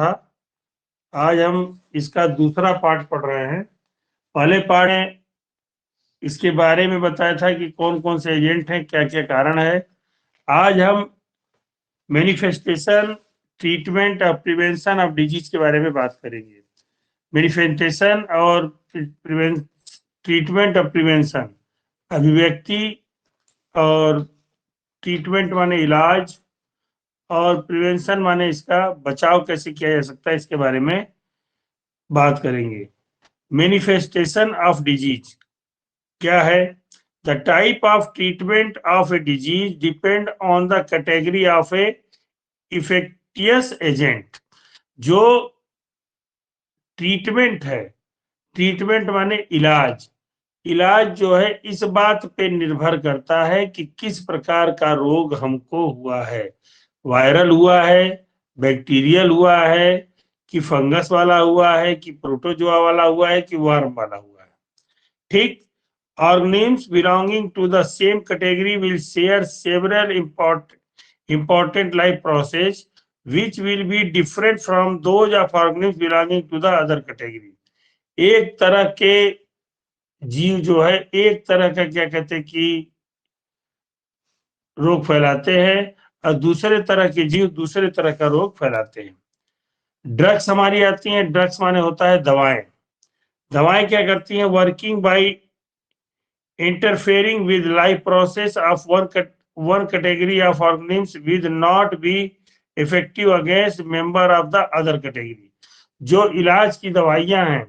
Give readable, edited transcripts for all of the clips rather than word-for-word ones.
था। आज हम इसका दूसरा पार्ट पढ़ रहे हैं। पहले पार्ट में इसके बारे में बताया था कि कौन कौन से एजेंट हैं, क्या क्या कारण है। आज हम मैनिफेस्टेशन, ट्रीटमेंट और प्रिवेंशन ऑफ डिजीज के बारे में बात करेंगे। मैनिफेस्टेशन और ट्रीटमेंट और प्रिवेंशन, अभिव्यक्ति, और ट्रीटमेंट माने इलाज, और प्रिवेंशन माने इसका बचाव कैसे किया जा सकता है, इसके बारे में बात करेंगे। मैनिफेस्टेशन ऑफ डिजीज क्या है? The type of treatment of a disease depend on the category of a infectious agent. जो ट्रीटमेंट है, ट्रीटमेंट माने इलाज, इलाज जो है इस बात पे निर्भर करता है कि किस प्रकार का रोग हमको हुआ है। वायरल हुआ है, बैक्टीरियल हुआ है, कि फंगस वाला हुआ है, कि प्रोटोजोआ वाला हुआ है, कि वर्म वाला हुआ है। ठीक। Organisms belonging to the same category will share several important life process which will be different from those of organisms belonging to the other category। एक तरह के जीव जो है एक तरह का क्या कहते हैं कि रोग फैलाते हैं, और दूसरे तरह के जीव दूसरे तरह का रोग फैलाते हैं। ड्रग्स हमारी आती हैं। ड्रग्स माने होता है दवाएं। दवाएं क्या करती हैं? Working by interfering with life process of one category of organisms will not be effective against member of the other category। जो इलाज की दवाइयां हैं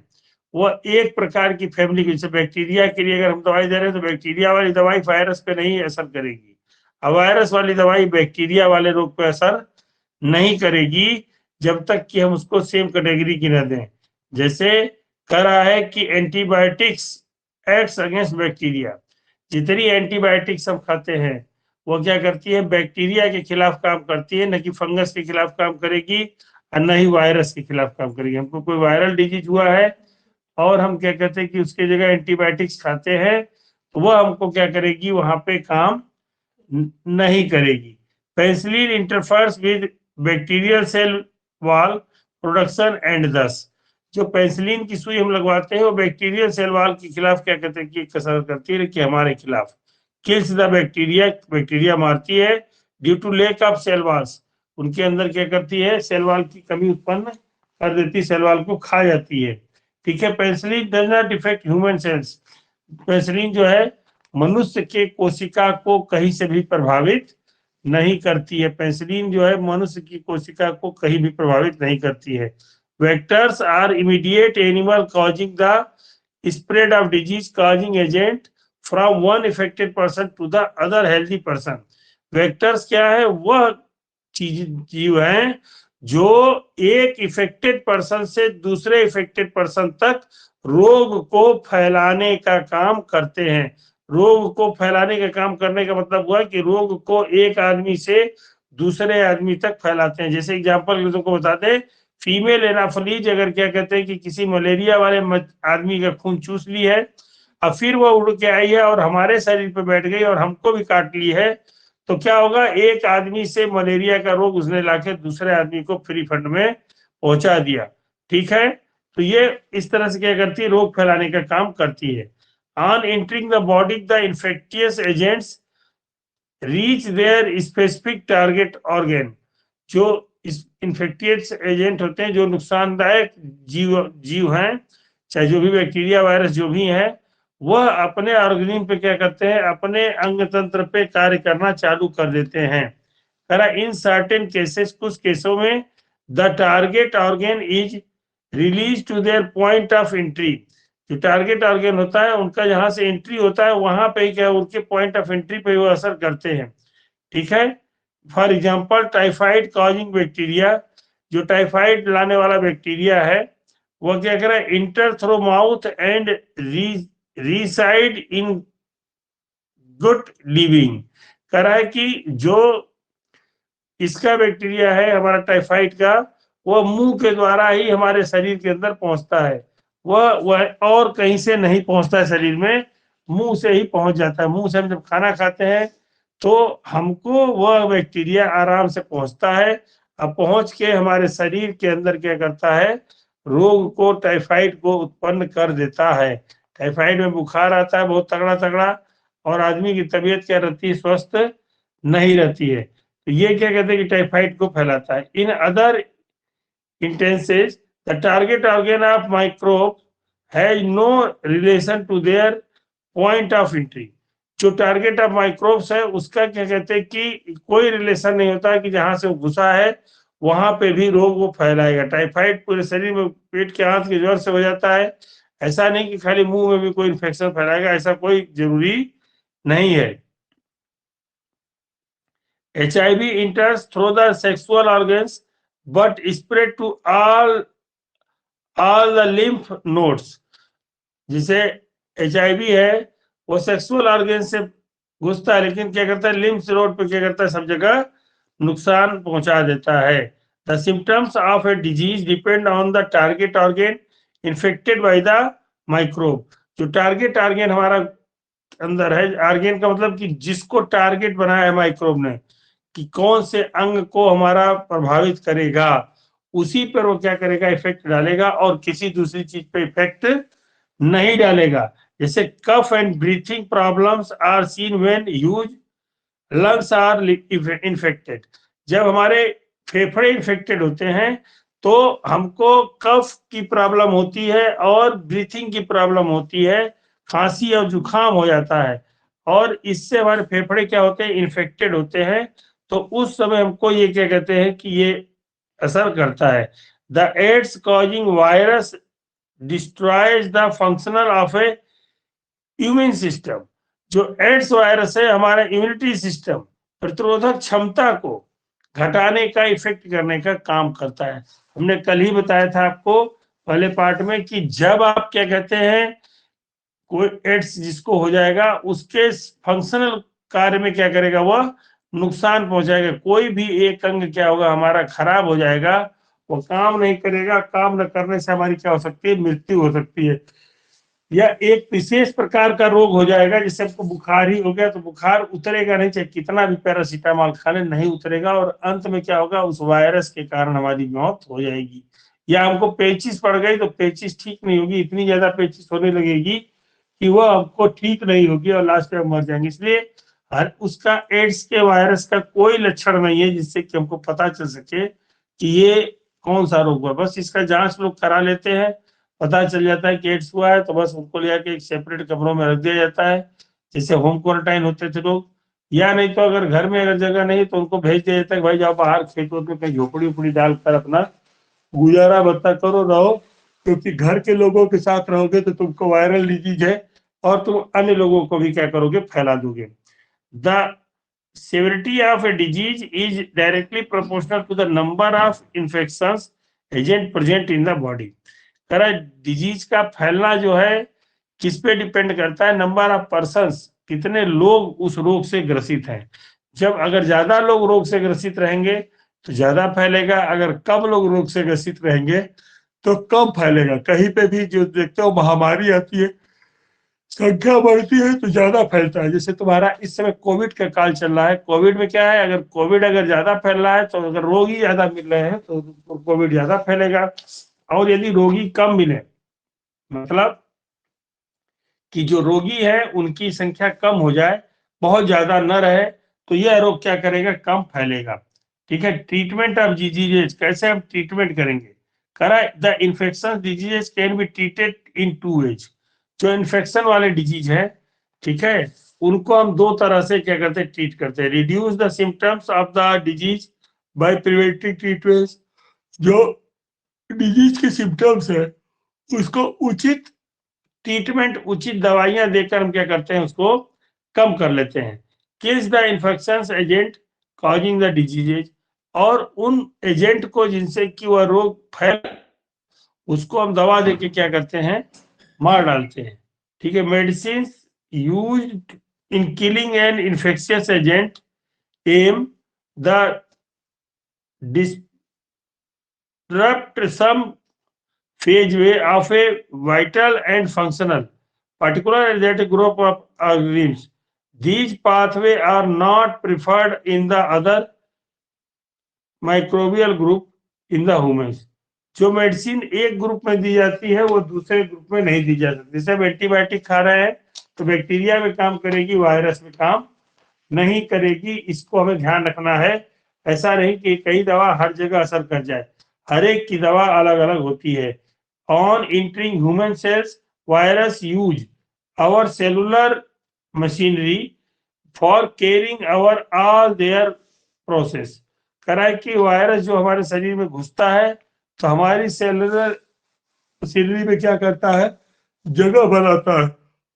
वह एक प्रकार की फैमिली की, जैसे बैक्टीरिया के लिए अगर हम दवाई दे रहे हैं तो बैक्टीरिया वाली दवाई वायरस पे नहीं असर करेगी, और वायरस वाली दवाई बैक्टीरिया वाले रोग पे असर नहीं करेगी जब तक कि हम उसको सेम कैटेगरी की न दें। जैसे कह रहा है कि एंटीबायोटिक्स एक्ट्स अगेंस्ट बैक्टीरिया। जितनी एंटीबायोटिक्स हम खाते हैं वो क्या करती है? बैक्टीरिया के खिलाफ काम करती है, न कि फंगस के खिलाफ काम करेगी और न ही वायरस के खिलाफ काम करेगी। हमको कोई वायरल डिजीज हुआ है और हम क्या कहते हैं कि उसके जगह एंटीबायोटिक्स खाते हैं, तो वह हमको क्या करेगी? वहां पे काम नहीं करेगी। Penicillin interferes with bacterial cell wall production and दस। जो पेनिसिलिन की सुई हम लगवाते हैं वो बैक्टीरियल सेल वॉल के खिलाफ क्या कहते हैं कि कसरत करती है, कि हमारे खिलाफ किल्स द बैक्टीरिया, बैक्टीरिया मारती है। Due to lack of cell walls, उनके अंदर क्या करती है? सेल वॉल की कमी उत्पन्न कर देती है, सेल वॉल को खा जाती है। ठीक है। Penicillin does not effect human cells. Penicillin जो है मनुष्य के कोशिका को कहीं से भी प्रभावित नहीं करती है। पेनिसिलिन जो है मनुष्य की कोशिका को कहीं भी प्रभावित नहीं करती है। Vectors are immediate animal causing the spread of disease causing agent from one affected person to the other healthy person। Vectors क्या है? वह जीव हैं जो एक इफेक्टेड पर्सन से दूसरे इफेक्टेड पर्सन तक रोग को फैलाने का काम करते हैं। रोग को फैलाने का काम करने का मतलब हुआ कि रोग को एक आदमी से दूसरे आदमी तक फैलाते हैं। जैसे एग्जांपल तुमको बताते हैं, फीमेल एनाफिलीज अगर क्या कहते हैं कि किसी मलेरिया वाले आदमी का खून चूस ली है और फिर वो उड़ के आई है और हमारे शरीर पे बैठ गई और हमको भी काट ली है, तो क्या होगा? एक आदमी से मलेरिया का रोग उसने लाके दूसरे आदमी को फ्री फंड में पहुंचा दिया। ठीक है। तो ये इस तरह से क्या करती है? रोग फैलाने का काम करती है। On entering the body the infectious agents reach there specific target organ. जो इन्फेक्टियस एजेंट होते हैं, जो नुकसानदायक जीव हैं, चाहे जो भी बैक्टीरिया वायरस जो भी हैं, वह अपने ऑर्गेनिज्म पे क्या करते हैं? अपने अंग तंत्र पे कार्य करना चालू कर देते हैं। इन सर्टेन केसेस, कुछ केसों में the target organ is release to their point of entry. जो टारगेट ऑर्गन होता है उनका जहां से एंट्री होता है वहां पे क्या उनके पॉइंट ऑफ एंट्री पे वो असर करते हैं। ठीक है। For example typhoid causing bacteria, जो टाइफाइड लाने वाला बैक्टीरिया है वह क्या कर रहा है? Enter through mouth and reside in good living. कह रहा है कि जो इसका बैक्टीरिया है हमारा टाइफाइड का, वह मुंह के द्वारा ही हमारे शरीर के अंदर पहुंचता है। वह और कहीं से नहीं पहुंचता है शरीर में, मुंह से ही पहुंच जाता है। मुंह से हम जब खाना खाते हैं तो हमको वह बैक्टीरिया आराम से पहुंचता है अब पहुंच के हमारे शरीर के अंदर क्या करता है, रोग को, टाइफाइड को उत्पन्न कर देता है। टाइफाइड में बुखार आता है बहुत तगड़ा तगड़ा, और आदमी की तबीयत क्या रहती है, स्वस्थ नहीं रहती है। तो ये क्या कहते हैं कि टाइफाइड को फैलाता है। In other instances the target organ of microbe has no relation to their point of entry. जो टारगेट ऑफ माइक्रोब्स है उसका क्या कहते हैं कि कोई रिलेशन नहीं होता है कि जहां से वो घुसा है वहां पे भी रोग वो फैलाएगा। टाइफाइड पूरे शरीर में, पेट के, हाथ के ज्वर से हो जाता है, ऐसा नहीं कि खाली मुंह में भी कोई इन्फेक्शन फैलाएगा, ऐसा कोई जरूरी नहीं है। HIV enters through the sexual organs but spread to all the lymph nodes। जिसे HIV है वो सेक्सुअल ऑर्गन से घुसता है, लेकिन क्या करता है, लिम्फ नोड पे क्या करता है, सब जगह नुकसान पहुंचा देता है। The symptoms of a disease depend on the target organ infected by the microbe. जो टारगेट ऑर्गन हमारा अंदर है, ऑर्गन का मतलब कि जिसको टारगेट बनाया है माइक्रोब ने, कि कौन से अंग को हमारा प्रभावित करेगा, उसी पर वो क्या करेगा, इफेक्ट डालेगा, और किसी दूसरी चीज पे इफेक्ट नहीं डालेगा। जैसे cough and breathing problems are seen when huge lungs are infected. जब हमारे फेफड़े इन्फेक्टेड होते हैं तो हमको कफ की प्रॉब्लम होती है और ब्रीथिंग की प्रॉब्लम होती है, खांसी और जुकाम हो जाता है, और इससे हमारे फेफड़े क्या होते हैं, इन्फेक्टेड होते हैं। तो उस समय हमको ये क्या कहते हैं कि ये असर करता है। The AIDS causing virus destroys the functional of a immune system. जो एड्स वायरस है हमारा इम्यूनिटी सिस्टम, प्रतिरोधक क्षमता को घटाने का, इफेक्ट करने का काम करता है। हमने कल ही बताया था आपको पहले पार्ट में कि जब आप क्या कहते हैं, कोई एड्स जिसको हो जाएगा उसके फंक्शनल कार्य में क्या करेगा, वह नुकसान पहुंचाएगा। कोई भी एक अंग क्या होगा, हमारा खराब हो जाएगा, वो काम नहीं करेगा। काम न करने से हमारी क्या हो सकती है, मृत्यु हो सकती है। या एक विशेष प्रकार का रोग हो जाएगा, जैसे हमको बुखार ही हो गया तो बुखार उतरेगा नहीं, चाहे कितना भी पैरासीटामोल खा ले, नहीं उतरेगा, और अंत में क्या होगा, उस वायरस के कारण हमारी मौत हो जाएगी। या हमको पेचिस पड़ गई तो पेचिस ठीक नहीं होगी, इतनी ज्यादा पेचिस होने लगेगी कि वह हमको ठीक नहीं होगी और लास्ट में मर जाएंगे। इसलिए हर उसका, एड्स के वायरस का कोई लक्षण नहीं है जिससे कि हमको पता चल सके कि ये कौन सा रोग हुआ। बस इसका जांच लोग करा लेते हैं, पता चल जाता है कि एड्स हुआ है तो बस उनको ले जाके एक सेपरेट कमरों में रख दिया जाता है, जैसे होम क्वारंटाइन होते थे लोग। या नहीं तो अगर घर में अगर जगह नहीं तो उनको भेज दिया जाता है कि भाई जाओ बाहर खेतों में कहीं झोपड़ी उपड़ी डालकर अपना गुजारा बत्ता करो, रहो, क्योंकि घर के लोगों के साथ रहोगे तो तुमको वायरल डिजीज है और तुम अन्य लोगों को भी क्या करोगे, फैला दोगे। The severity of a disease is directly proportional to the number of infections agent present in the body। कह डिजीज का फैलना जो है किस पे डिपेंड करता है, नंबर ऑफ पर्सन्स, कितने लोग उस रोग से ग्रसित हैं। जब अगर ज्यादा लोग रोग से ग्रसित रहेंगे तो ज्यादा फैलेगा, अगर कम लोग रोग से ग्रसित रहेंगे तो कम फैलेगा। कहीं पे भी जो देखते हो महामारी आती है, संख्या बढ़ती है तो ज्यादा फैलता है। जैसे तुम्हारा इस समय कोविड का काल चल रहा है, कोविड में क्या है, अगर कोविड अगर ज्यादा फैल रहा है तो अगर रोगी ज्यादा मिल रहे हैं तो कोविड ज्यादा फैलेगा। और यदि रोगी कम मिले, मतलब कि जो रोगी है उनकी संख्या कम हो जाए, बहुत ज्यादा न रहे, तो यह रोग क्या करेगा, कम फैलेगा। ठीक है। ट्रीटमेंट ऑफ डिजीजेज, कैसे हम ट्रीटमेंट करेंगे, करा the infection diseases can be treated in 2 ways. जो इन्फेक्शन वाले डिजीज है, ठीक है, उनको हम 2 तरह से क्या करते हैं, ट्रीट करते हैं। Reduce the symptoms of the disease bye preventive treatment. जो डिजीज के सिम्टम्स है उसको उचित ट्रीटमेंट, उचित दवाइयां देकर हम क्या करते हैं, उसको कम कर लेते हैं। Kills the infection agent causing the diseases, और उन एजेंट को जिनसे कि वह रोग फैल, उसको हम दवा देके क्या करते हैं, मार डालते हैं। ठीक है। Medicine used in killing an infectious agent am the disrupt some phase way of a vital and functional, particularly that group of organisms. These pathways are not preferred in the other microbial group in the humans. जो medicine एक group में दी जाती है वो दूसरे group में नहीं दी जा सकती। जैसे हम एंटीबायोटिक खा रहे हैं तो बैक्टीरिया में काम करेगी, वायरस में काम नहीं करेगी, इसको हमें ध्यान रखना है। ऐसा नहीं कि कई दवा हर जगह असर कर जाए, हर एक की दवा अलग अलग होती है। On entering human cells virus use our cellular machinery for caring our all their process. करा है कि वायरस जो हमारे शरीर में घुसता है तो हमारी सेलुलर मशीनरी में क्या करता है, जगह बनाता है,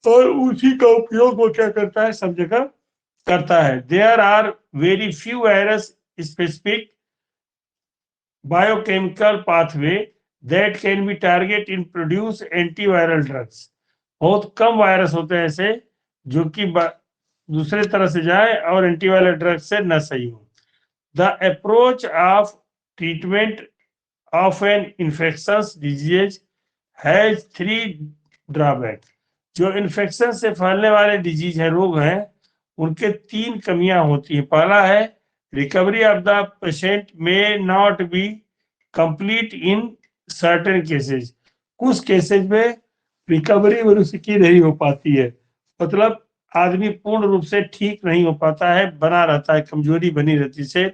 और उसी का उपयोग वो क्या करता है, सब जगह करता है। There are very few virus specific biochemical pathway that can be target in produce antiviral drugs. बहुत कम वायरस होते हैं ऐसे जो कि दूसरे तरह से जाए और एंटीवायरल ड्रग से न सही हो। The approach of treatment of an infections disease has 3 drawback. जो इन्फेक्शन से फैलने वाले डिजीज है, रोग हैं, उनके 3 कमियां होती है। पहला है रिकवरी ऑफ द पेशेंट में not be complete in certain cases. कुछ केसेस में रिकवरी मनुष्य की नहीं हो पाती है, मतलब आदमी पूर्ण रूप से ठीक नहीं हो पाता है, बना रहता है, कमजोरी बनी रहती है।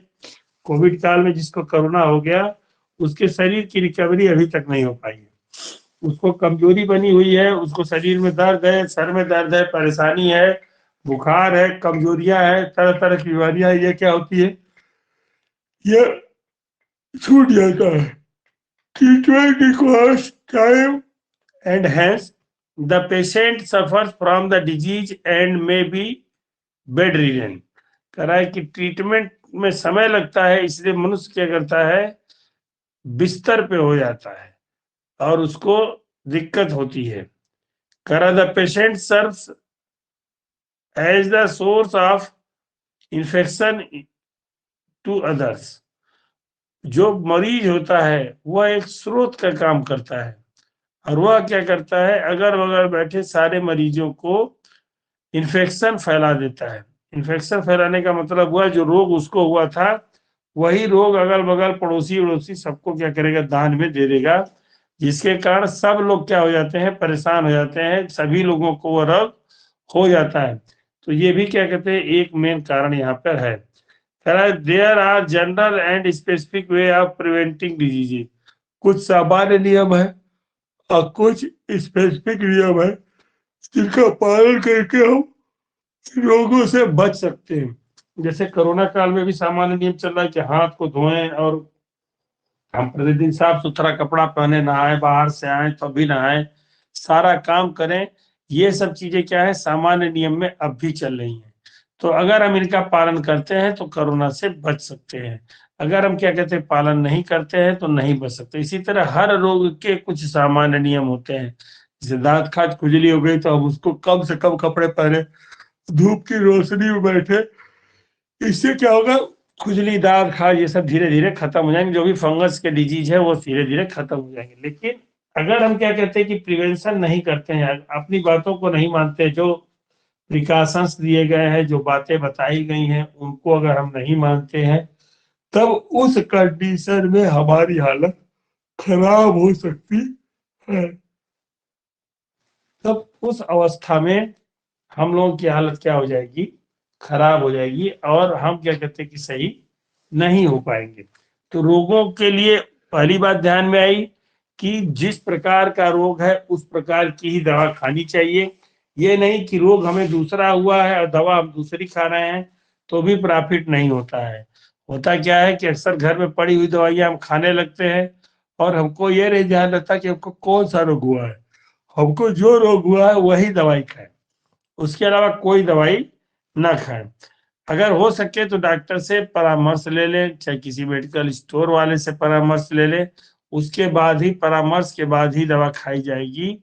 कोविड काल में जिसको कोरोना हो गया उसके शरीर की रिकवरी अभी तक नहीं हो पाई है, उसको कमजोरी बनी हुई है, उसको शरीर में दर्द है, सर में दर्द है, परेशानी है, बुखार है, कमजोरियां है, तरह तरह की बीमारियां। ये क्या होती है, ये छूट जाता है। Treatment requires time and hence the patient suffers from the disease and may be bedridden। कह रहा है कि ट्रीटमेंट में समय लगता है, इसलिए मनुष्य क्या करता है, बिस्तर पे हो जाता है और उसको दिक्कत होती है। कह रहा the patient serves as the source of infection to others. जो मरीज होता है वह एक स्रोत का काम करता है, और वह क्या करता है, अगल बगल बैठे सारे मरीजों को इन्फेक्शन फैला देता है। इन्फेक्शन फैलाने का मतलब हुआ जो रोग उसको हुआ था वही रोग अगल बगल पड़ोसी उड़ोसी सबको क्या करेगा, दान में दे देगा, जिसके कारण सब लोग क्या हो जाते हैं, परेशान हो जाते हैं, सभी लोगों को वो रोग हो जाता है। तो ये भी क्या कहते हैं, एक मेन कारण यहाँ पर है। There are general and specific way of preventing disease. कुछ सामान्य नियम है और कुछ स्पेसिफिक नियम है जिनका पालन करके हम रोगों से बच सकते हैं। जैसे कोरोना काल में भी सामान्य नियम चल रहा है कि हाथ को धोएं और हम प्रतिदिन साफ सुथरा कपड़ा पहने, नहाए, बाहर से आए तो भी नहाए, सारा काम करें। ये सब चीजें क्या है, सामान्य नियम में अब भी चल रही हैं। तो अगर हम इनका पालन करते हैं तो कोरोना से बच सकते हैं, अगर हम क्या कहते हैं पालन नहीं करते हैं तो नहीं बच सकते। इसी तरह हर रोग के कुछ सामान्य नियम होते हैं। जैसे दांत खाज खुजली हो गई तो हम उसको कम से कम कपड़े पहने, धूप की रोशनी में बैठे, इससे क्या होगा, खुजली, दांत खाज ये सब धीरे धीरे खत्म हो जाएंगे, जो भी फंगस के डिजीज है वो धीरे धीरे खत्म हो जाएंगे। लेकिन अगर हम क्या कहते हैं कि प्रिवेंशन नहीं करते हैं, अपनी बातों को नहीं मानते, जो प्रिकॉशंस दिए गए हैं, जो बातें बताई गई हैं उनको अगर हम नहीं मानते हैं, तब उस कंडीशन में हमारी हालत खराब हो सकती है। तब उस अवस्था में हम लोगों की हालत क्या हो जाएगी, खराब हो जाएगी, और हम क्या कहते हैं कि सही नहीं हो पाएंगे। तो रोगों के लिए पहली बात ध्यान में आई कि जिस प्रकार का रोग है उस प्रकार की ही दवा खानी चाहिए। ये नहीं कि रोग हमें दूसरा हुआ है और दवा हम दूसरी खा रहे हैं तो भी प्रॉफिट नहीं होता है। होता क्या है कि अक्सर घर में पड़ी हुई दवाइयां हम खाने लगते हैं और हमको ये नहीं ध्यान रहता कि हमको कौन सा रोग हुआ है, हमको जो रोग हुआ है वही दवाई खाएं, उसके अलावा कोई दवाई ना खाएं। अगर हो सके तो डॉक्टर से परामर्श ले लें, चाहे किसी मेडिकल स्टोर वाले से परामर्श ले लें, उसके बाद ही, परामर्श के बाद ही दवा खाई जाएगी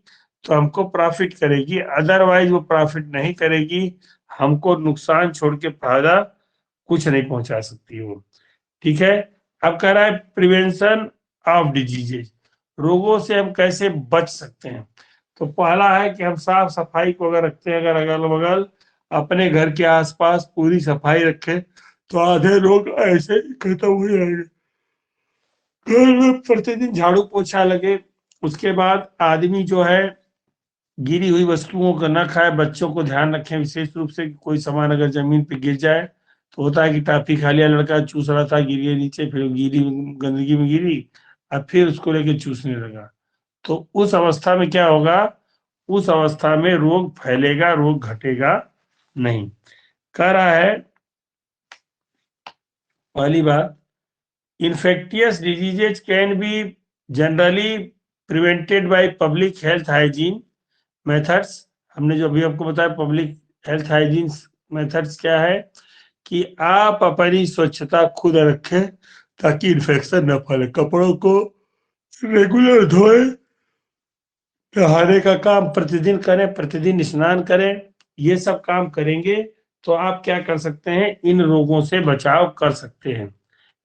तो हमको प्रॉफिट करेगी, अदरवाइज वो प्रॉफिट नहीं करेगी, हमको नुकसान छोड़ के फायदा कुछ नहीं पहुंचा सकती वो। ठीक है। अब कह रहा है प्रिवेंशन ऑफ डिजीजेज, रोगों से हम कैसे बच सकते हैं। तो पहला है कि हम साफ सफाई को अगर रखते हैं, अगर अगल बगल अपने घर के आसपास पूरी सफाई रखें तो आधे रोग ऐसे ही खत्म हो जाएंगे। प्रतिदिन झाड़ू पोछा लगे। उसके बाद आदमी जो है गिरी हुई वस्तुओं को न खाए, बच्चों को ध्यान रखें विशेष रूप से, कोई सामान अगर जमीन पे गिर जाए तो होता है कि टाफी खा लिया लड़का, चूस रहा था, गिर गया नीचे, फिर गिरी गंदगी में गिरी और फिर उसको लेके चूसने लगा, तो उस अवस्था में क्या होगा, उस अवस्था में रोग फैलेगा, रोग घटेगा नहीं। कह रहा है पहली बात, infectious diseases can be generally prevented by public health hygiene methods। हमने जो अभी आपको बताया पब्लिक हेल्थ हाइजीन मेथड्स क्या है, कि आप अपनी स्वच्छता खुद रखें ताकि इन्फेक्शन न फैले, कपड़ों को रेगुलर धोए, नहाने का काम प्रतिदिन करें, प्रतिदिन स्नान करें, ये सब काम करेंगे तो आप क्या कर सकते हैं, इन रोगों से बचाव कर सकते हैं।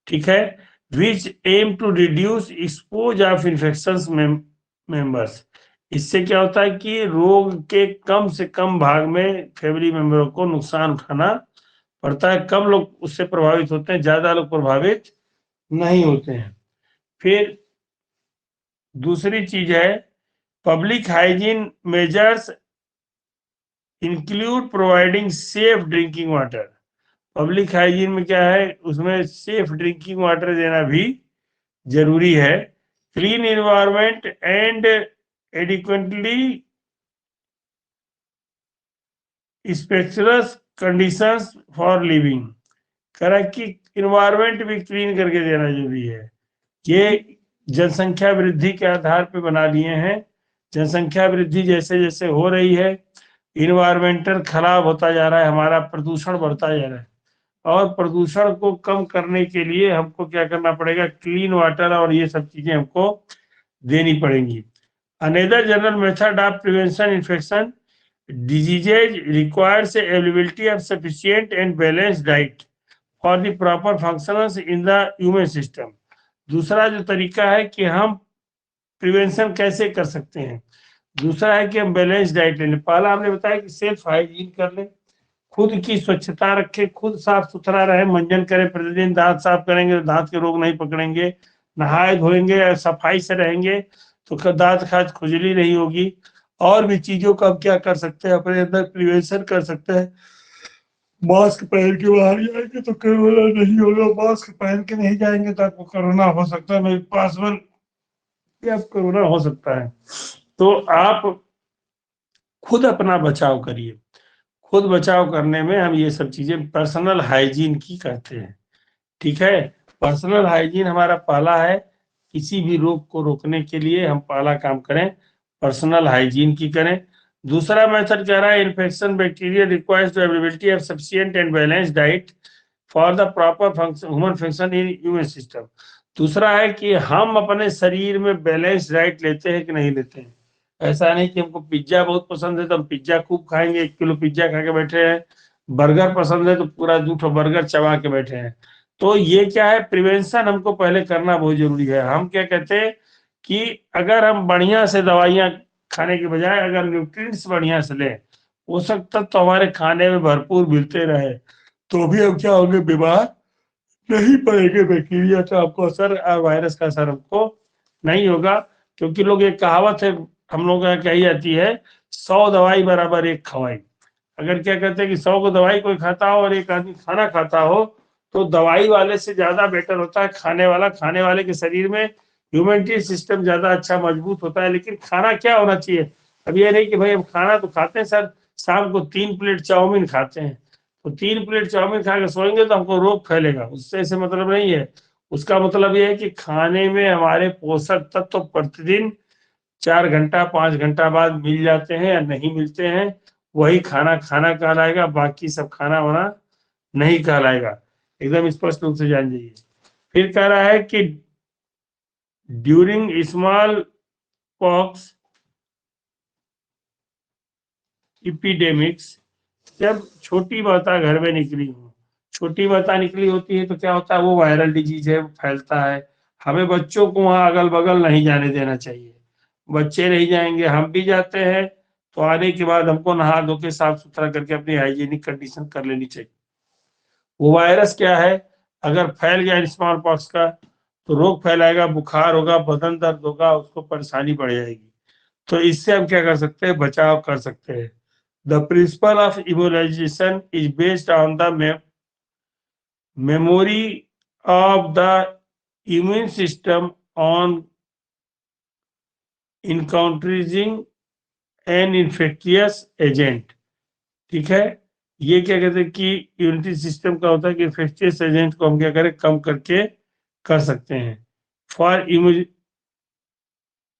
ठीक है, which aim to reduce expose of infections members. इससे क्या होता है कि रोग के कम से कम भाग में फैमिली मेंबरों को नुकसान उठाना पड़ता है, कम लोग उससे प्रभावित होते हैं, ज्यादा लोग प्रभावित नहीं होते हैं। फिर दूसरी चीज है, public hygiene measures include providing safe drinking water. Public hygiene में क्या है, उसमें सेफ ड्रिंकिंग वाटर देना भी जरूरी है। Clean environment and adequately spacious conditions for living. कह रहा है कि इन्वायरमेंट भी क्लीन करके देना जरूरी है। ये जनसंख्या वृद्धि के आधार पर बना लिए हैं। जनसंख्या वृद्धि जैसे जैसे हो रही है, इन्वायरमेंटल खराब होता जा रहा है, हमारा प्रदूषण बढ़ता जा रहा है, और प्रदूषण को कम करने के लिए हमको क्या करना पड़ेगा, क्लीन वाटर और ये सब चीजें हमको देनी पड़ेंगी। Another general method of prevention infection diseases requires availability of sufficient and balanced diet for the proper functions in the human system. दूसरा जो तरीका है कि हम प्रिवेंशन कैसे कर सकते हैं, दूसरा है कि हम बैलेंस डाइट ले लें। पहला हमने बताया कि सेल्फ हाइजीन कर लें, खुद की स्वच्छता रखें, खुद साफ सुथरा रहे, मंजन करें, प्रतिदिन दांत साफ करेंगे तो दांत के रोग नहीं पकड़ेंगे, नहाए धोएंगे, सफाई से रहेंगे तो दांत खाज खुजली नहीं होगी। और भी चीजों का हम क्या कर सकते हैं, अपने अंदर प्रिवेंशन कर सकते हैं। मास्क पहन के बाहर जाएंगे तो कोरोना नहीं होगा, मास्क पहन के नहीं जाएंगे तो आपको कोरोना हो सकता है, मेरे पास में आप कोरोना हो सकता है। तो आप खुद अपना बचाव करिए। खुद बचाव करने में हम ये सब चीजें पर्सनल हाइजीन की कहते हैं। ठीक है, पर्सनल हाइजीन हमारा पहला है, किसी भी रोग को रोकने के लिए हम पहला काम करें पर्सनल हाइजीन की करें। दूसरा मेथड कह रहा है, infection bacteria requires the availability of sufficient and balanced diet for the proper function human function in human system. दूसरा है कि हम अपने शरीर में बैलेंस डाइट लेते हैं कि नहीं लेते हैं। ऐसा नहीं कि हमको पिज्जा बहुत पसंद है तो हम पिज्जा खूब खाएंगे, 1 किलो पिज्जा खा के बैठे हैं, बर्गर पसंद है तो पूरा 2 बर्गर चबा के बैठे हैं। तो ये क्या है, प्रिवेंशन हमको पहले करना बहुत जरूरी है। हम क्या कहते हैं कि अगर हम बढ़िया से दवाइयां खाने के बजाय अगर न्यूट्रिएंट्स बढ़िया से लें, पोषक तत्व तो हमारे खाने में भरपूर मिलते रहे, तो भी हम क्या होंगे, बीमार नहीं पड़ेंगे, बैक्टीरिया का आपको असर और वायरस का असर हमको नहीं होगा। क्योंकि लोग, एक कहावत है हम लोग यहाँ कही जाती है, 100 दवाई बराबर 1 खवाई। अगर क्या कहते हैं कि 100 को दवाई कोई खाता हो और एक आदमी खाना खाता हो, तो दवाई वाले से ज्यादा बेटर होता है खाने वाला। खाने वाले के शरीर में इम्यूनिटी सिस्टम ज्यादा अच्छा मजबूत होता है। लेकिन खाना क्या होना चाहिए, अब ये नहीं कि भाई हम खाना तो खाते हैं सर, शाम को 3 प्लेट चाउमीन खाते हैं तो 3 प्लेट चाउमीन खा के सोएंगे तो हमको रोग फैलेगा, उससे ऐसे मतलब नहीं है। उसका मतलब ये है कि खाने में हमारे पोषक तत्व प्रतिदिन 4 घंटा 5 घंटा बाद मिल जाते हैं या नहीं मिलते हैं, वही खाना खाना कहलाएगा, बाकी सब खाना वाना नहीं कहलाएगा। एकदम स्पष्ट रूप से जान जाइए। फिर कह रहा है कि ड्यूरिंग स्मॉल पॉक्स इपिडेमिक्स, जब छोटी बता घर में निकली हो, छोटी बता निकली होती है तो क्या होता है, वो वायरल डिजीज है, फैलता है। हमें बच्चों को वहां अगल बगल नहीं जाने देना चाहिए। बच्चे नहीं जाएंगे, हम भी जाते हैं तो आने के बाद हमको नहा धो के साफ सुथरा करके अपनी हाइजीनिक कंडीशन कर लेनी चाहिए। वो वायरस क्या है, अगर फैल गया स्मॉल पॉक्स का तो रोग फैलाएगा, बुखार होगा, बदन दर्द होगा, उसको परेशानी बढ़ जाएगी। तो इससे हम क्या कर सकते हैं, बचाव कर सकते हैं। The principle of immunisation is based on the memory of the immune system on encountering an infectious agent। ठीक है, ये क्या कहते हैं कि इम्यूनिटी सिस्टम का होता है कि इन्फेक्शियस एजेंट को हम क्या करें, कम करके कर सकते हैं। फॉर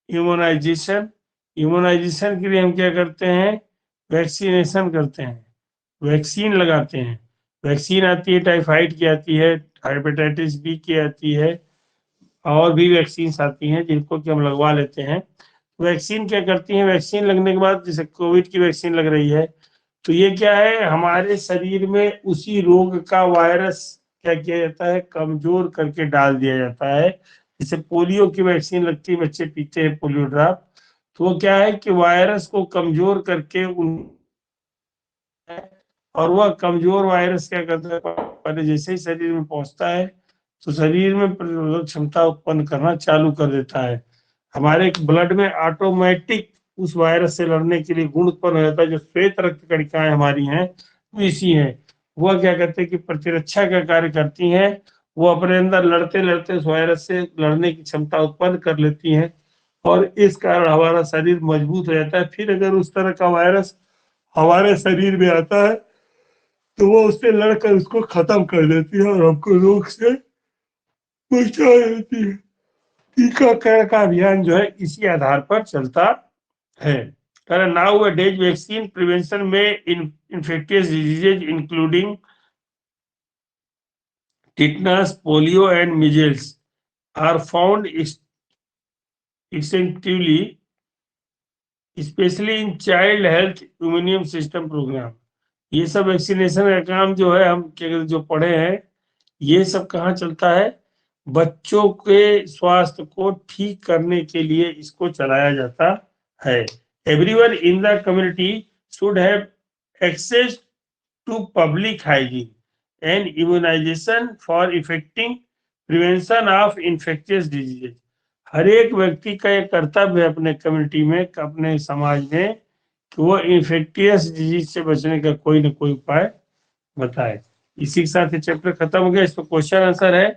इम्यूनाइजेशन, इम्यूनाइजेशन के लिए हम क्या करते हैं, वैक्सीनेशन करते हैं, वैक्सीन लगाते हैं। वैक्सीन आती है, टाइफाइड की आती है, हेपेटाइटिस बी की आती है, और भी वैक्सीन आती हैं जिनको कि हम लगवा लेते हैं। वैक्सीन क्या करती है, वैक्सीन लगने के बाद जैसे कोविड की वैक्सीन लग रही है, तो ये क्या है, हमारे शरीर में उसी रोग का वायरस क्या किया जाता है, कमजोर करके डाल दिया जाता है। जैसे पोलियो की वैक्सीन लगती है, बच्चे पीते हैं पोलियो ड्रॉप, तो वो क्या है कि वायरस को कमजोर करके उन, और वह कमजोर वायरस क्या करता है, पहले जैसे ही शरीर में पहुंचता है तो शरीर में प्रतिरोधक क्षमता उत्पन्न करना चालू कर देता है। हमारे ब्लड में ऑटोमेटिक उस वायरस से लड़ने के लिए गुण उत्पन्न हो जाता है। जो श्वेत रक्त कणिकाएं हमारी हैं वो इसी है, वह क्या करते हैं कि प्रतिरक्षा का कार्य करती हैं। वो अपने अंदर लड़ते लड़ते उस वायरस से लड़ने की क्षमता उत्पन्न कर लेती हैं, और इस कारण हमारा शरीर मजबूत हो जाता है। फिर अगर उस तरह का वायरस हमारे शरीर में आता है तो वो उससे लड़कर उसको खत्म कर देती है और हमको रोग से बचा देती है। टीकाकरण का अभियान जो है इसी आधार पर चलता है। नाउ अ डेज वैक्सीन प्रिवेंशन में infectious diseases including tetanus, polio and measles are found extensively, especially in child health immune system program। ये सब वैक्सीनेशन का काम जो है, हम जो पढ़े हैं, ये सब कहाँ चलता है, बच्चों के स्वास्थ्य को ठीक करने के लिए इसको चलाया जाता है। Everyone in the community should have access to public hygiene and immunization for effecting prevention of infectious diseases. हर एक व्यक्ति का एक कर्तव्य है अपने कम्युनिटी में, अपने समाज में, कि वो इन्फेक्टियस डिजीज से बचने का कोई ना कोई उपाय बताए। इसी के साथ ये चैप्टर खत्म हो गया। इसमें क्वेश्चन आंसर है,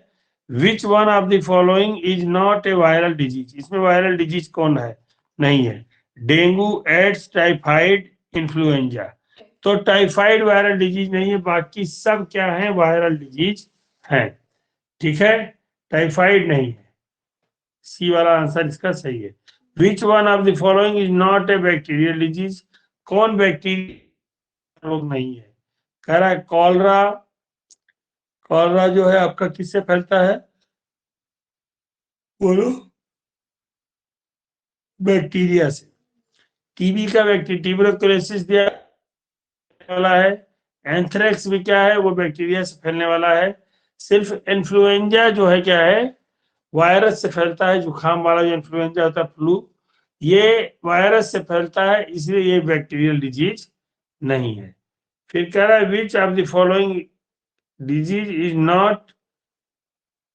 which one of the following is not a viral disease. इसमें वायरल डिजीज कौन है, नहीं है। Dengue, AIDS, typhoid, influenza. तो टाइफाइड वायरल डिजीज नहीं है, बाकी सब क्या है, वायरल डिजीज है। ठीक है, टाइफाइड नहीं है। सी वाला आंसर इसका सही है। Which one of the following is not A bacterial disease. कौन बैक्टीरिया रोग नहीं है, कह रहा है कॉलरा। कॉलरा जो है आपका किससे फैलता है, बोलो, बैक्टीरिया से। टीबी का ट्यूबरकुलोसिस दिया वाला है। एंथ्रेक्स भी क्या है, वो बैक्टीरिया से फैलने वाला है। सिर्फ इन्फ्लुएंजा जो है क्या है, वायरस से फैलता है। जुकाम वाला जो इन्फ्लुएंजा होता है, फ्लू, ये वायरस से फैलता है, इसलिए ये बैक्टीरियल डिजीज नहीं है। फिर कह रहा है, which of the following disease is not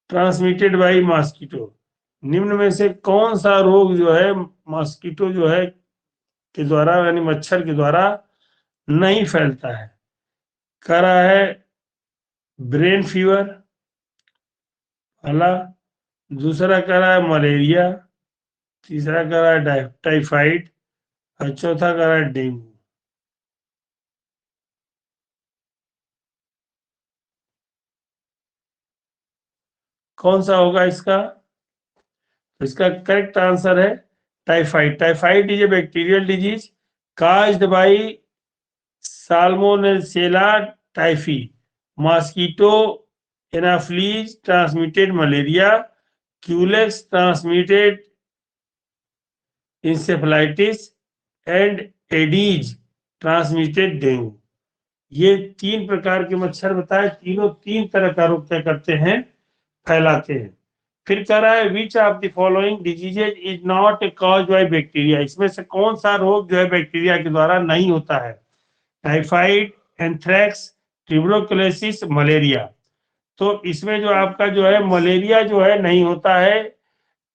transmitted by mosquito. निम्न में से कौन सा रोग जो है मॉस्किटो जो है के द्वारा, यानी मच्छर के द्वारा नहीं फैलता है। कह रहा है ब्रेन फीवर वाला, दूसरा कह रहा है मलेरिया, तीसरा कह रहा है टाइफाइड, और चौथा कह रहा है डेंगू। कौन सा होगा इसका, तो इसका करेक्ट आंसर है typhoid. Typhoid is a bacterial disease caused by Salmonella typhi, mosquito anopheles transmitted malaria, Culex transmitted encephalitis and Aedes transmitted dengue। ये तीन प्रकार के मच्छर बताए, तीनों तीन तरह का रोग क्या करते हैं, फैलाते हैं। फिर कह रहा है, which of the following diseases is not caused by bacteria. इसमें से कौन सा रोग जो है बैक्टीरिया के द्वारा नहीं होता है। Typhoid, anthrax, tuberculosis, malaria. तो इसमें जो आपका जो है मलेरिया जो है नहीं होता है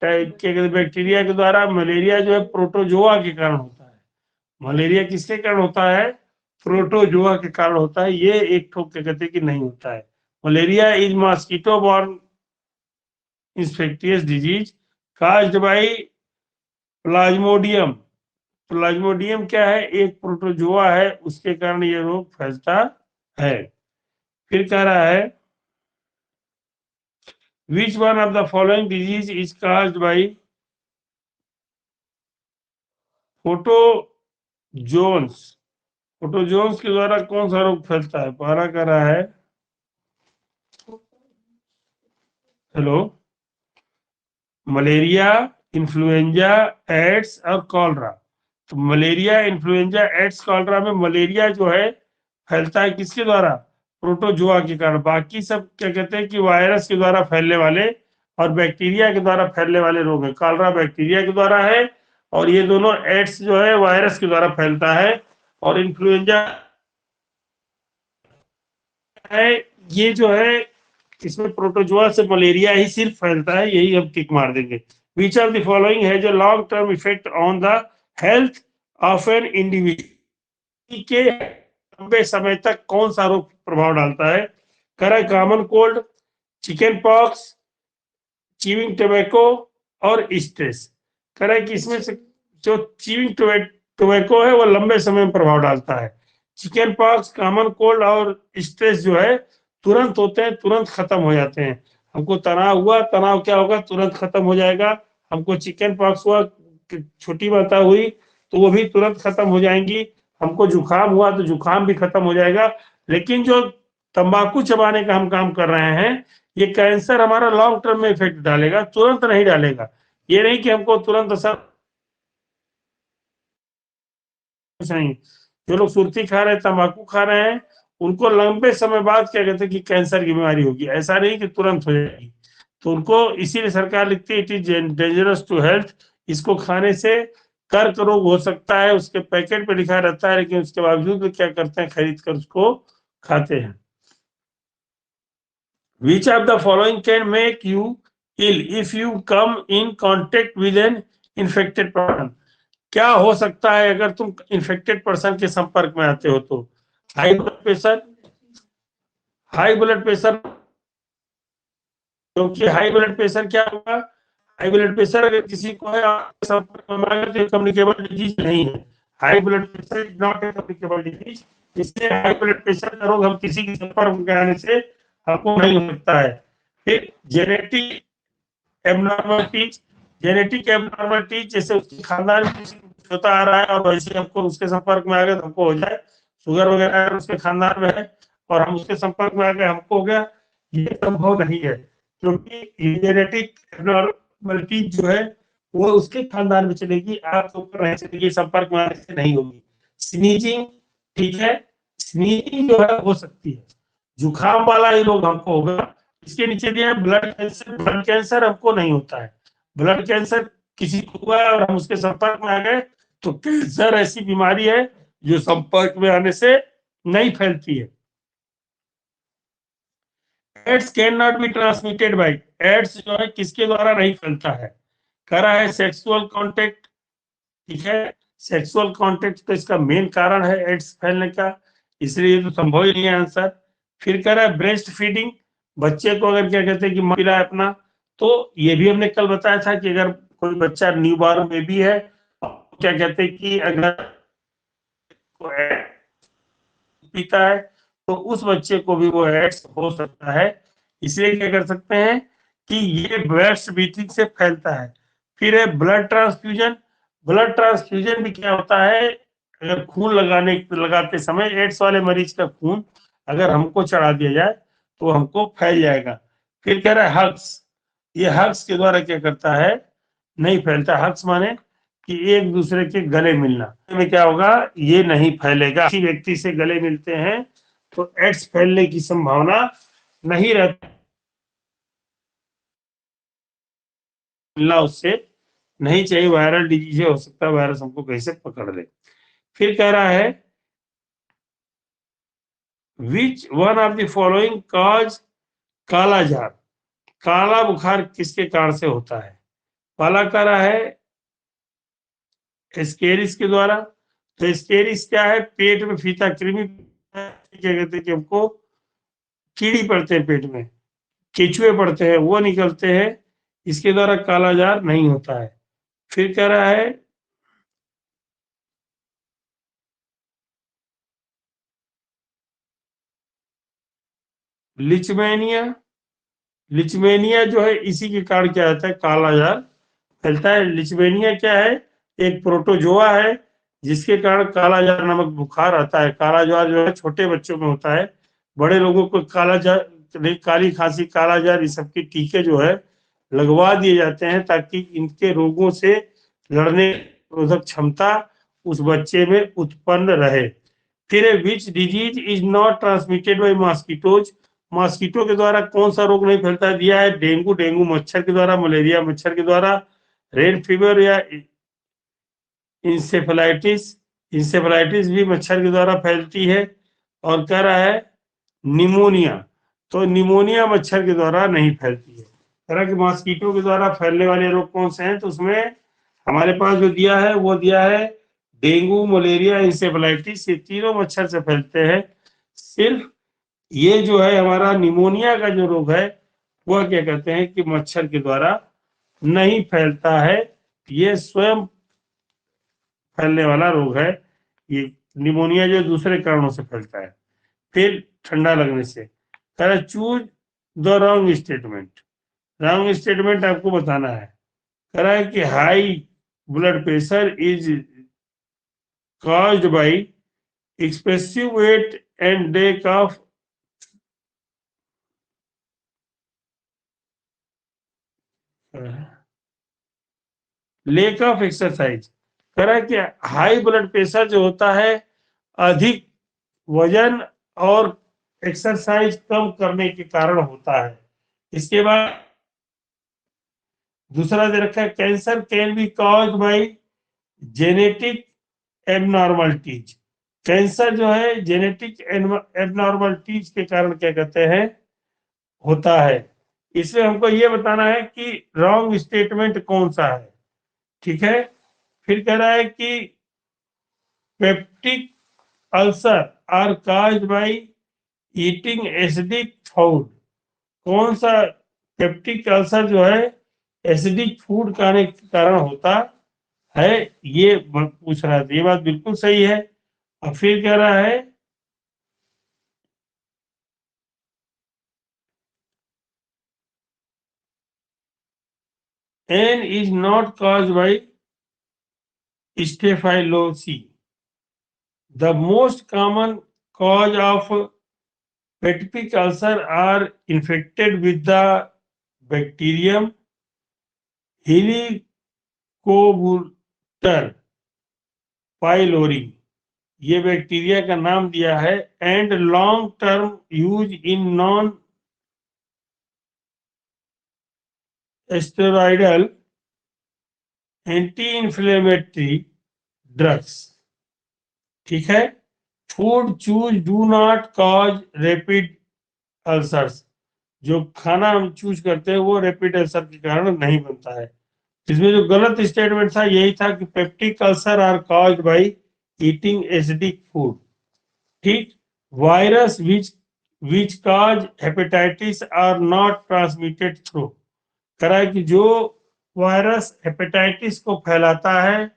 बैक्टीरिया के द्वारा। मलेरिया जो है प्रोटोजोआ के कारण होता है। मलेरिया किसके कारण होता है? प्रोटोजोआ के कारण होता है। ये एक ठोक क्या कहते हैं कि नहीं होता है। Malaria is mosquito borne infectious disease caused by plasmodium. Plasmodium क्या है? एक प्रोटोजोआ है, उसके कारण ये रोग फैलता है। फिर कह रहा है which one of the following disease is caused by protozoans. Protozoans के द्वारा कौन सा रोग फैलता है? पहला कह रहा है हेलो मलेरिया, इन्फ्लुएंजा, एड्स और कॉलरा। तो मलेरिया, इन्फ्लुएंजा, एड्स, कॉलरा में मलेरिया जो है फैलता है किसके द्वारा? प्रोटोजोआ के कारण। बाकी सब क्या कहते हैं कि वायरस के द्वारा फैलने वाले और बैक्टीरिया के द्वारा फैलने वाले रोग है। कॉलरा बैक्टीरिया के द्वारा है और ये दोनों एड्स जो है वायरस के द्वारा फैलता है। और इन्फ्लुएंजा है ये जो है इसमें प्रोटोजोआ से मलेरिया ही सिर्फ फैलता है, यही हम टिक मार देंगे। Which of the following has a long term effect on the health of an individual. के लंबे समय तक कौन सा रोग प्रभाव डालता है? करा common cold, chicken pox, chewing tobacco और स्ट्रेस। करा कि इसमें से जो चीविंग टोबैको है वो लंबे समय में प्रभाव डालता है। चिकन पॉक्स, कॉमन कोल्ड और स्ट्रेस जो है तुरंत होते हैं, तुरंत खत्म हो जाते हैं। हमको तनाव हुआ, तनाव क्या होगा? तुरंत खत्म हो जाएगा। हमको चिकन पॉक्स हुआ, छोटी मात्रा हुई तो वो भी तुरंत खत्म हो जाएंगी। हमको जुकाम हुआ तो जुकाम भी खत्म हो जाएगा। लेकिन जो तंबाकू चबाने का हम काम कर रहे हैं ये कैंसर हमारा लॉन्ग टर्म में इफेक्ट डालेगा, तुरंत नहीं डालेगा। ये नहीं कि हमको तुरंत असर नहीं। जो लोग सुर्ती खा रहे हैं, तंबाकू खा रहे हैं, उनको लंबे समय बाद क्या कहते हैं कि कैंसर की बीमारी होगी। ऐसा नहीं कि तुरंत हो जाएगी। तो उनको इसीलिए सरकार लिखती है it is dangerous to health. इसको खाने से कर्क रोग हो सकता है, उसके पैकेट पे लिखा रहता है, लेकिन उसके बावजूद भी क्या करते हैं खरीद कर उसको खाते हैं। Which of the following can make you ill if you come in contact with an infected person? क्या हो सकता है अगर तुम इन्फेक्टेड पर्सन के संपर्क में आते हो तो? High blood pressure, high blood pressure. क्योंकि हाई ब्लड प्रेशर क्या होगा? हाई ब्लड प्रेशर अगर किसी को है आपके संपर्क में आए तो कम्युनिकेबल डिजीज नहीं है। High blood pressure is not A communicable disease. इसलिए हाई ब्लड प्रेशर का रोग हम किसी के संपर्क में आने से हमको नहीं हो सकता है। फिर जेनेटिक एबनॉर्मलिटीज, जेनेटिक एबनॉर्मलिटीज जैसे उसके खानदान में होता आ रहा है और वैसे हमको उसके संपर्क में आ गए तो हमको हो जाए। शुगर वगैरह अगर उसके खानदान में है और हम उसके संपर्क में आ गए हमको हो गया, ये संभव नहीं है। क्योंकि जेनेटिक एबनॉर्मलिटीज जो है वो उसके खानदान में चलेगी, आपके ऊपर नहीं चलेगी, संपर्क में आने से नहीं होगी। स्नीजिंग, ठीक है, स्नीजिंग जो है हो सकती है, जुकाम वाला ही रोग हमको होगा। इसके नीचे दिया है ब्लड कैंसर। ब्लड कैंसर हमको नहीं होता है। ब्लड कैंसर किसी को हुआ है और हम उसके संपर्क में आ गए तो कैंसर ऐसी बीमारी है जो संपर्क में आने से नहीं फैलती है। AIDS can not be transmitted by, AIDS जो है किसके द्वारा नहीं फैलता है? करा है सेक्सुअल कांटेक्ट, ठीक है, सेक्सुअल कांटेक्ट तो इसका मेन कारण है एड्स फैलने का, इसलिए तो संभव ही नहीं है आंसर। फिर कह रहा है ब्रेस्ट फीडिंग, बच्चे को अगर क्या कहते हैं कि पिलाए अपना, तो ये भी हमने कल बताया था कि अगर कोई बच्चा न्यू बॉर्न बेबी है क्या कहते हैं कि अगर पीता है तो उस बच्चे को भी वो एड्स हो सकता है। इसलिए क्या कर सकते हैं कि ये ब्रेस्ट फीडिंग से फैलता है। फिर है ब्लड ट्रांसफ्यूजन। ब्लड ट्रांसफ्यूजन भी क्या होता है? अगर खून लगाते समय एड्स वाले मरीज का खून अगर हमको चढ़ा दिया जाए तो हमको फैल जाएगा। फिर कह रहा है हग्स, ये हग्स के द्वारा क्या करता है? नहीं फैलता। हग्स माने कि एक दूसरे के गले मिलना में क्या होगा? ये नहीं फैलेगा। किसी व्यक्ति से गले मिलते हैं तो एड्स फैलने की संभावना नहीं रहती, मिलना उससे नहीं चाहिए। वायरल डिजीज हो सकता है वायरस हमको कहीं से पकड़ ले। फिर कह रहा है which one of the following cause kala-azar, काला बुखार किसके कारण से होता है? पहला करा है एस्केरिस के द्वारा। तो एस्केरिस क्या है? पेट में फीता कृमि, क्या कहते हैं कि हमको कीड़ी पड़ते हैं पेट में, केचुए पड़ते हैं, वो निकलते हैं, इसके द्वारा कालाजार नहीं होता है। फिर कह रहा है लिचमेनिया, लिचमेनिया जो है इसी के कारण क्या होता है? कालाजार फैलता है। लिचमेनिया क्या है? एक प्रोटोजोआ है जिसके कारण कालाजार नामक बुखार आता है। कालाजार जो है छोटे बच्चों में होता है, बड़े लोगों को कालाजार, काली खांसी, कालाजार, ये सब के टीके जो है लगवा दिए जाते हैं ताकि इनके रोगों से लड़ने रोधक क्षमता उस बच्चे में उत्पन्न रहे। फिर which disease is not transmitted by mosquitoes, mosquito के द्वारा कौन सा रोग नहीं फैलता? दिया है डेंगू, डेंगू मच्छर के द्वारा, मलेरिया मच्छर के द्वारा, रेड फीवर या इंसेफेलाइटिस, इंसेफेलाइटिस भी मच्छर के द्वारा फैलती है। और कह रहा है निमोनिया, तो निमोनिया मच्छर के द्वारा नहीं फैलती है। तरह के मॉस्किटो के द्वारा फैलने वाले रोग कौन से हैं? तो उसमें हमारे पास जो दिया है वो दिया है डेंगू, मलेरिया, इंसेफेलाइटिस, ये तीनों मच्छर से फैलते हैं। सिर्फ ये जो है हमारा निमोनिया का जो रोग है वह क्या कहते हैं कि मच्छर के द्वारा नहीं फैलता है, ये स्वयं फैलने वाला रोग है। ये निमोनिया जो दूसरे कारणों से फैलता है। फिर ठंडा लगने से। Choose the wrong statement, wrong statement आपको बताना है। कह रहा है कि high blood pressure is caused by excessive weight and lack of exercise। कह रहा है कि हाई ब्लड प्रेशर जो होता है अधिक वजन और एक्सरसाइज कम करने के कारण होता है। इसके बाद दूसरा दे रखा है cancer can be caused by genetic abnormalities. Cancer जो है जेनेटिक एबनॉर्मलिटीज के कारण क्या कहते हैं होता है। इसमें हमको ये बताना है कि रॉन्ग स्टेटमेंट कौन सा है। ठीक है। फिर कह रहा है कि peptic ulcer are caused by eating acidic food. कौन सा पेप्टिक अल्सर जो है एसिडिक फूड खाने के कारण होता है, ये पूछ रहा है। ये बात बिल्कुल सही है। और फिर कह रहा है an is not caused by staphylococci. The most common cause of peptic ulcer are infected with the bacterium Helicobacter pylori. ये बैक्टीरिया का नाम दिया है। And long term use in non steroidal anti inflammatory drugs. ठीक है। Food choose do not cause rapid ulcers. जो खाना हम चूज करते हैं वो रैपिड अल्सर के कारण नहीं बनता है। इसमें जो गलत स्टेटमेंट था यही था कि peptic ulcer are caused by eating acidic food. ठीक। Virus which cause hepatitis are not transmitted through. कह रहा है कि जो वायरस हेपेटाइटिस को फैलाता है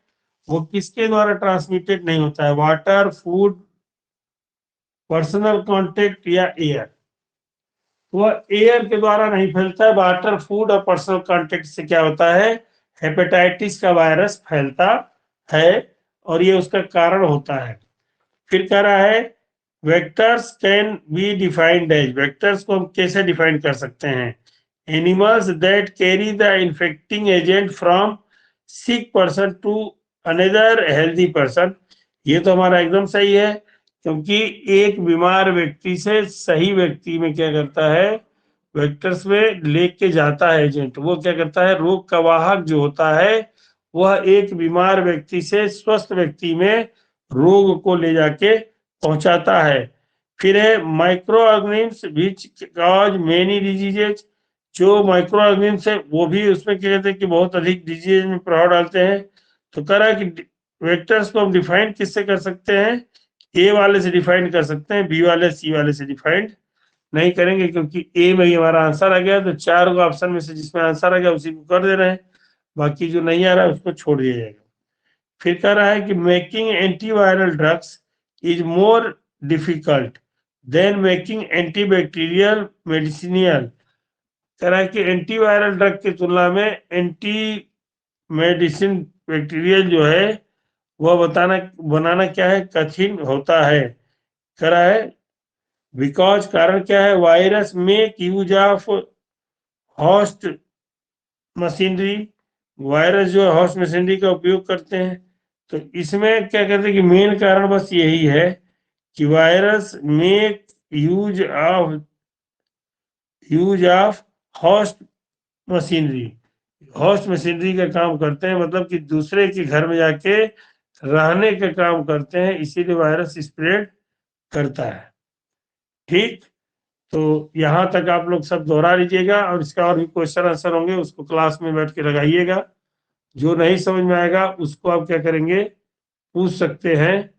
वो किसके द्वारा ट्रांसमिटेड नहीं होता है? वाटर, फूड, पर्सनल कांटेक्ट या एयर। वह एयर के द्वारा नहीं फैलता है। वाटर, फूड और पर्सनल कांटेक्ट से क्या होता है? हेपेटाइटिस का वायरस फैलता है और ये उसका कारण होता है। फिर कह रहा है vectors can be defined as. Vectors को हम कैसे डिफाइन कर सकते हैं? Animals that carry the infecting agent from sick person to another healthy person. ये तो हमारा एकदम सही है, क्योंकि एक बीमार व्यक्ति से सही व्यक्ति में क्या करता है? वेक्टर्स में लेके जाता है एजेंट। वो क्या करता है? रोग का वाहक जो होता है वह एक बीमार व्यक्ति से स्वस्थ व्यक्ति में रोग को ले जाके पहुंचाता है। फिर है micro organisms which cause many diseases. जो माइक्रो ऑर्गेनिम्स है वो भी उसमें क्या कहते हैं कि बहुत अधिक डिजीज में प्रभाव डालते हैं। तो कह रहा है कि वेक्टर्स को हम डिफाइन किससे कर सकते हैं, ए वाले से डिफाइन कर सकते हैं, बी वाले सी वाले से डिफाइन नहीं करेंगे, क्योंकि ए में ही हमारा आंसर आ गया। तो 4 ऑप्शन में से जिसमें आंसर आ गया उसी को कर दे रहे हैं, बाकी जो नहीं आ रहा है उसको छोड़ दिया जाएगा। फिर कह रहा है कि making antiviral drugs is more difficult than making antibacterial medicinal. कह रहा है कि एंटीवायरल ड्रग की तुलना में एंटी मेडिसिन बैक्टीरियल जो है वह बनाना क्या है, कठिन होता है। कह रहा है बिकॉज, कारण क्या है, virus make use of host machinery. Virus जो है होस्ट मशीनरी का उपयोग करते हैं। तो इसमें क्या कहते हैं कि मेन कारण बस यही है कि virus make use of host machinery. Host machinery का काम करते हैं, मतलब कि दूसरे के घर में जाके रहने का काम करते हैं, इसीलिए वायरस स्प्रेड करता है। ठीक, तो यहाँ तक आप लोग सब दोहरा लीजिएगा, और इसका और भी क्वेश्चन आंसर होंगे उसको क्लास में बैठ के लगाइएगा। जो नहीं समझ में आएगा उसको आप क्या करेंगे, पूछ सकते हैं।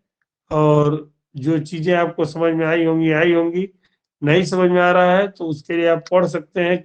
और जो चीजें आपको समझ में आई होंगी, नहीं समझ में आ रहा है तो उसके लिए आप पढ़ सकते हैं कि